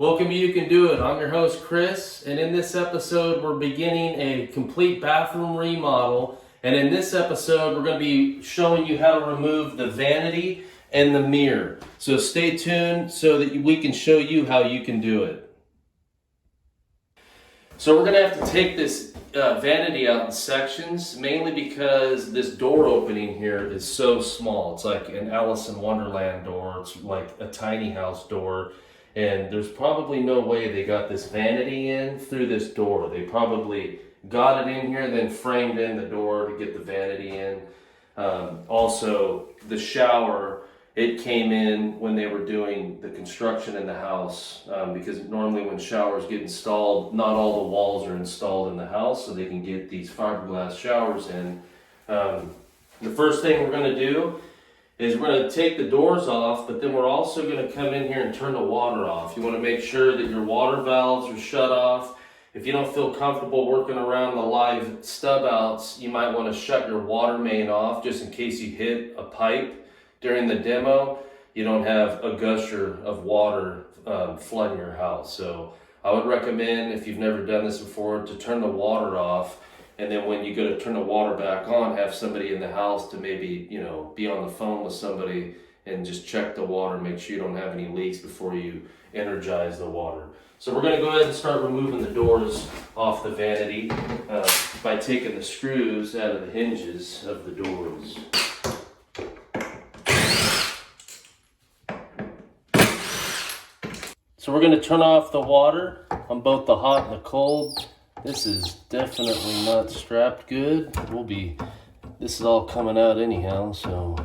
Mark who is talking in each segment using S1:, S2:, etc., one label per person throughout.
S1: Welcome to You Can Do It. I'm your host, Chris, and in this episode, we're beginning a complete bathroom remodel. And in this episode, we're going to be showing you how to remove the vanity and the mirror. So stay tuned so that we can show you how you can do it. So we're going to have to take this vanity out in sections, mainly because this door opening here is so small. It's like an Alice in Wonderland door. It's like a tiny house door. And there's probably no way they got this vanity in through this door. They probably got it in here, then framed in the door to get the vanity in. Also, the shower, it came in when they were doing the construction in the house, because normally when showers get installed, not all the walls are installed in the house, so they can get these fiberglass showers in. The first thing we're going to do is we're going to take the doors off, but then we're also going to come in here and turn the water off. You want to make sure that your water valves are shut off. If you don't feel comfortable working around the live stub outs, you might want to shut your water main off just in case you hit a pipe during the demo. You don't have a gusher of water flooding your house. So I would recommend, if you've never done this before, to turn the water off. And then when you go to turn the water back on, have somebody in the house to maybe, be on the phone with somebody and just check the water, make sure you don't have any leaks before you energize the water. So we're gonna go ahead and start removing the doors off the vanity by taking the screws out of the hinges of the doors. So we're gonna turn off the water on both the hot and the cold. This is definitely not strapped good. This is all coming out anyhow, so.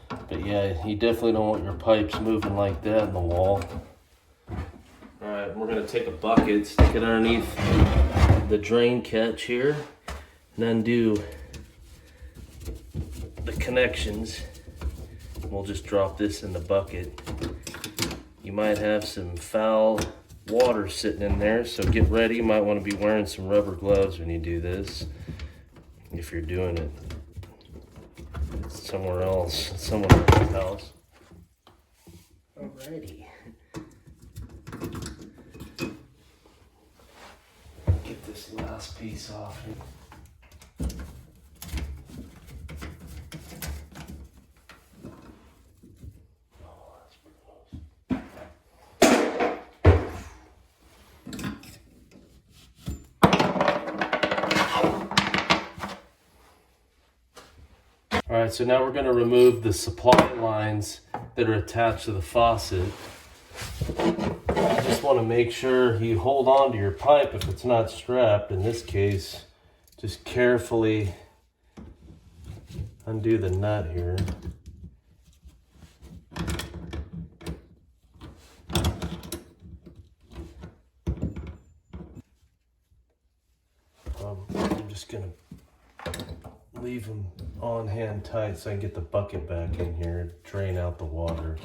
S1: But yeah, you definitely don't want your pipes moving like that in the wall. All right, we're gonna take a bucket, stick it underneath the drain catch here, and undo the connections. We'll just drop this in the bucket. You might have some foul water sitting in there, so get ready. You might want to be wearing some rubber gloves when you do this, if you're doing it somewhere else, someone else's house. Alrighty. Get this last piece off here. All right, so now we're going to remove the supply lines that are attached to the faucet. You just want to make sure you hold on to your pipe if it's not strapped. In this case, just carefully undo the nut here. I'm just going to leave them on hand tight so I can get the bucket back in here, drain out the water.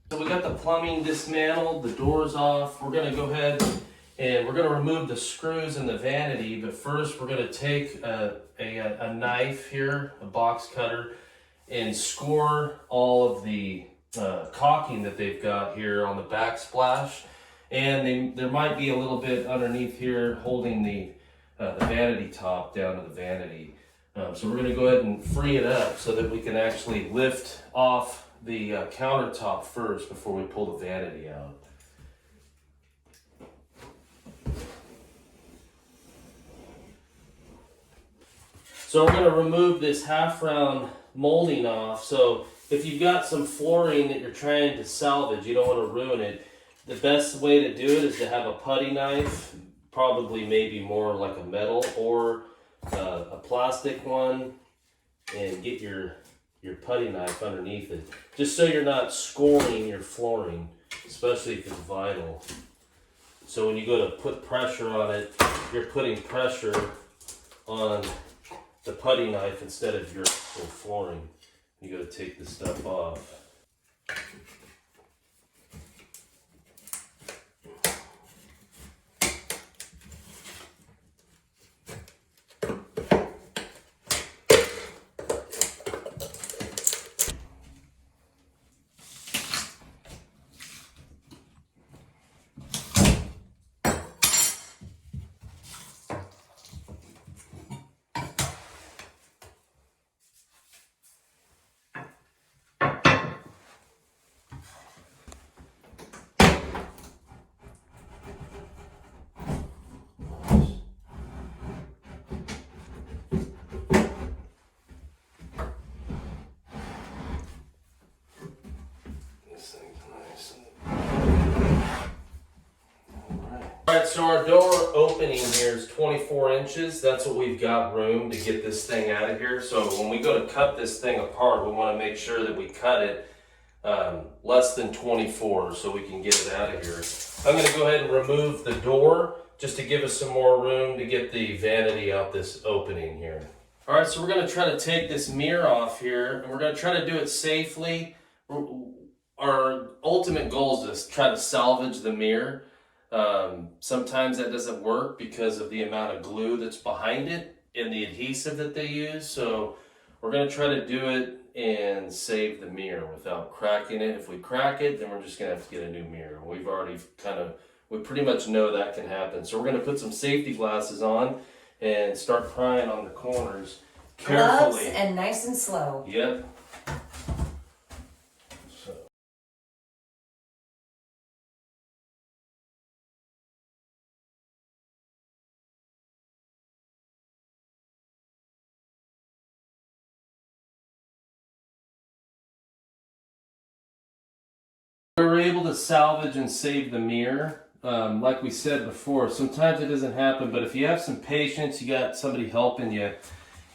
S1: So we got the plumbing dismantled, the doors off. We're gonna go ahead and we're gonna remove the screws in the vanity, but first we're gonna take a knife here, a box cutter, and score all of the caulking that they've got here on the backsplash. And there might be a little bit underneath here holding the vanity top down to the vanity. So we're going to go ahead and free it up so that we can actually lift off the countertop first before we pull the vanity out. So we're going to remove this half round molding off. So if you've got some flooring that you're trying to salvage, you don't want to ruin it, the best way to do it is to have a putty knife. Probably maybe more like a metal or a plastic one, and get your putty knife underneath it, just so you're not scoring your flooring, especially if it's vinyl. So when you go to put pressure on it, you're putting pressure on the putty knife instead of your flooring. You got to take this stuff off. so our door opening here is 24 inches. That's what we've got room to get this thing out of here. So when we go to cut this thing apart, we want to make sure that we cut it less than 24 so we can get it out of here. I'm going to go ahead and remove the door just to give us some more room to get the vanity out this opening here. All right, so we're going to try to take this mirror off here, and we're going to try to do it safely. Our ultimate goal is to try to salvage the mirror. Sometimes that doesn't work because of the amount of glue that's behind it and the adhesive that they use. So we're going to try to do it and save the mirror without cracking it. If we crack it, then we're just going to have to get a new mirror. We pretty much know that can happen. So we're going to put some safety glasses on and start prying on the corners carefully.
S2: Gloves and nice and slow.
S1: Yep. We were able to salvage and save the mirror. Like we said before, sometimes it doesn't happen, but if you have some patience, you got somebody helping you,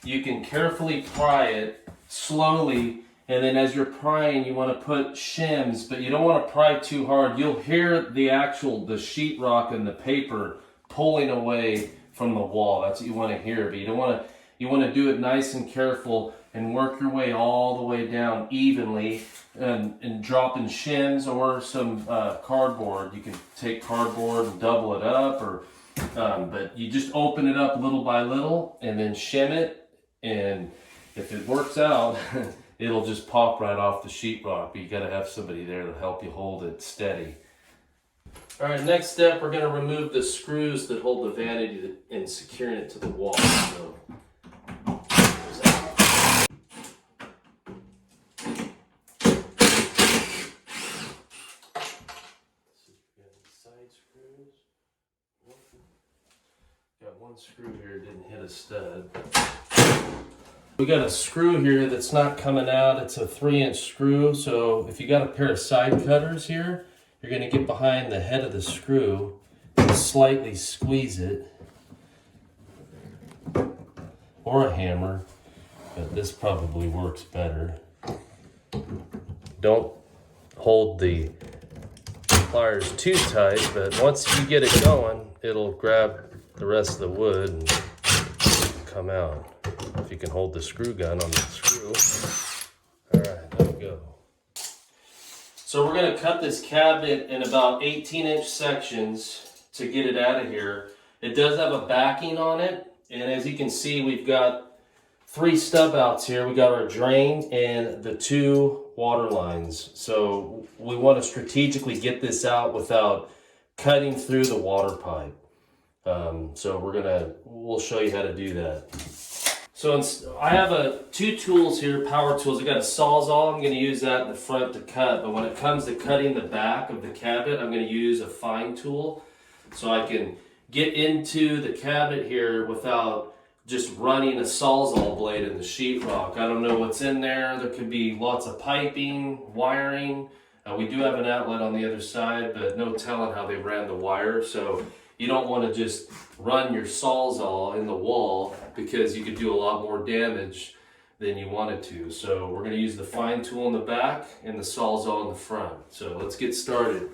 S1: you can carefully pry it slowly, and then as you're prying, you want to put shims, but you don't want to pry too hard. You'll hear the sheetrock and the paper pulling away from the wall. That's what you want to hear, but you want to do it nice and careful and work your way all the way down evenly, and dropping shims or some cardboard. You can take cardboard and double it up, but you just open it up little by little and then shim it, and if it works out, it'll just pop right off the sheetrock, but you got to have somebody there to help you hold it steady. All right, next step, we're going to remove the screws that hold the vanity and securing it to the wall. So, got one screw here, didn't hit a stud. We got a screw here that's not coming out. It's a 3-inch screw, so if you got a pair of side cutters here, you're going to get behind the head of the screw and slightly squeeze it, or a hammer, but this probably works better. Don't hold the pliers too tight, but once you get it going, it'll grab the rest of the wood and come out. If you can hold the screw gun on the screw. All right, there we go. So we're going to cut this cabinet in about 18-inch sections to get it out of here. It does have a backing on it, and as you can see, we've got 3 stub outs here. We got our drain and the 2 water lines. So we want to strategically get this out without cutting through the water pipe. So we'll show you how to do that. So I have 2 tools here, power tools. I got a Sawzall. I'm going to use that in the front to cut. But when it comes to cutting the back of the cabinet, I'm going to use a fine tool so I can get into the cabinet here without just running a Sawzall blade in the sheetrock. I don't know what's in there. There could be lots of piping, wiring. We do have an outlet on the other side, but no telling how they ran the wire. So you don't want to just run your Sawzall in the wall because you could do a lot more damage than you wanted to. So we're going to use the fine tool in the back and the Sawzall in the front. So let's get started.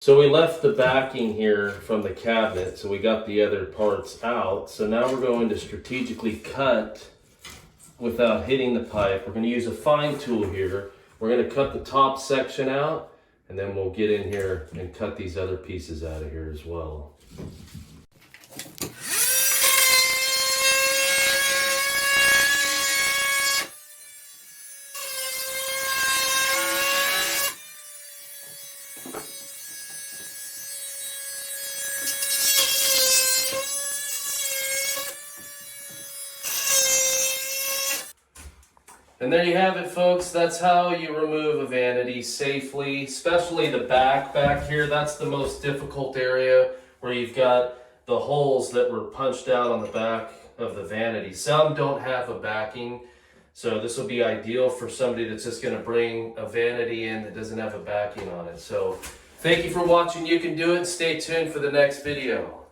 S1: So we left the backing here from the cabinet, so we got the other parts out. So now we're going to strategically cut without hitting the pipe. We're going to use a fine tool here. We're going to cut the top section out, and then we'll get in here and cut these other pieces out of here as well. And there you have it, folks. That's how you remove a vanity safely, especially the back here. That's the most difficult area where you've got the holes that were punched out on the back of the vanity. Some don't have a backing, so this will be ideal for somebody that's just going to bring a vanity in that doesn't have a backing on it. So thank you for watching. You can do it. Stay tuned for the next video.